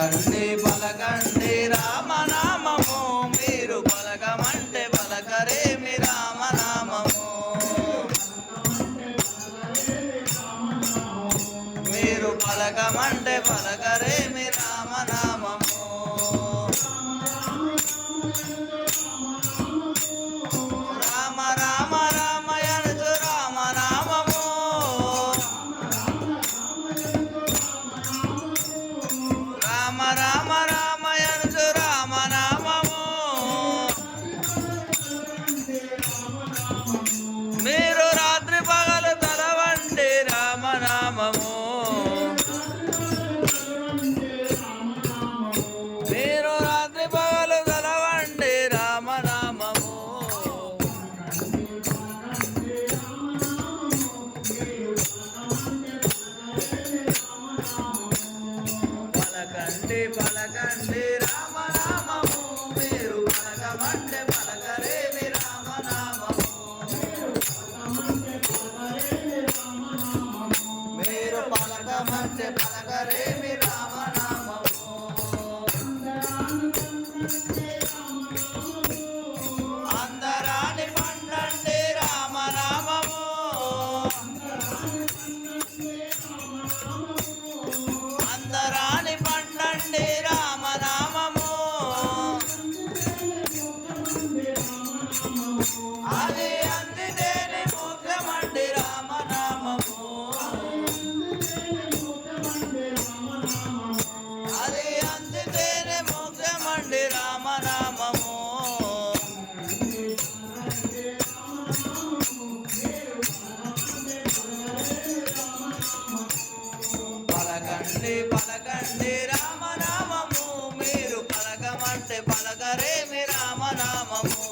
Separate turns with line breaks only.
పలకండి పలకండి రామనామము మీరు పలకమంటే పలకరేమి రామనామము మీరు పలకమంటే పలకరేమి రామనామము రామ రామ రామయనుచు రామనామము రామ రామ రామయనుచు రామనామము మీరు రాత్రి పగలు తలవండి రామనామము మీరు రాత్రి పగలు తలవండి రామనామము పలకండి పలకండి రామనామము మీరు పలకమంటే పలకరేమి రామనామము మీరు పలకమంటే పలకరేమి రామనామము అందరాని పండండి రామనామము అందరాని పండండి రామనామము అది అందితేని ముఖ్యమండి రామనామము అది అందితేని ముఖ్యమండి రామనామము పలకండి పలకండి రామనామము మీరు పలకమంటే పలకరేమి రామనామము